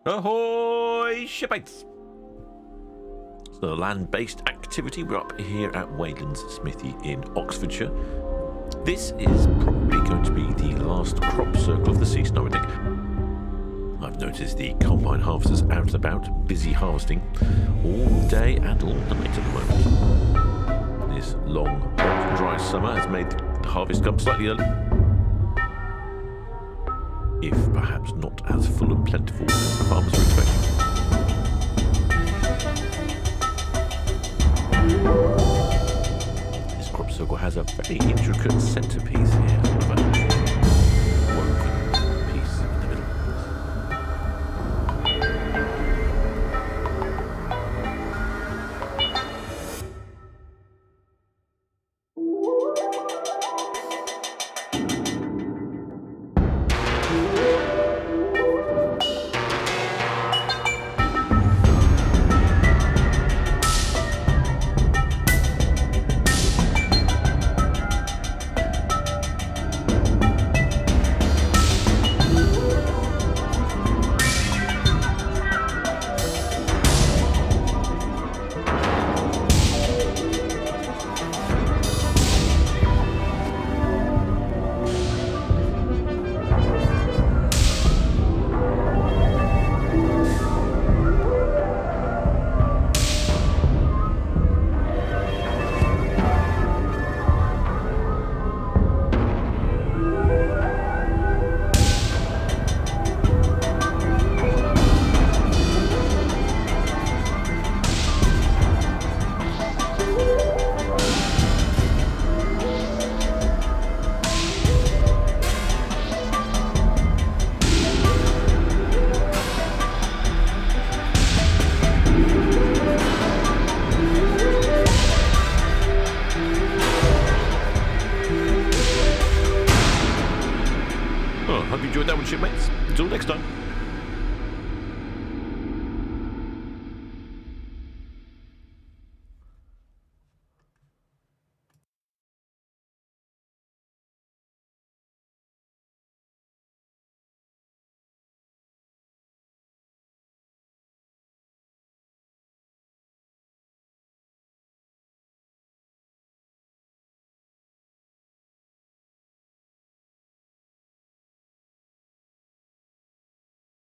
Ahoy, Shipmates! So, land-based activity. We're up here at Wayland's Smithy in Oxfordshire. This is probably going to be the last crop circle of the season, I would think. I've noticed the combine harvesters out and about, busy harvesting all day and all night at the moment. This long, hot, dry summer has made the harvest come slightly early, if perhaps not as full and plentiful as the farmers were expecting. This crop circle has a very intricate centrepiece here, sort of a woven piece in the middle. Hope you enjoyed that one, Shipmates. Until next time.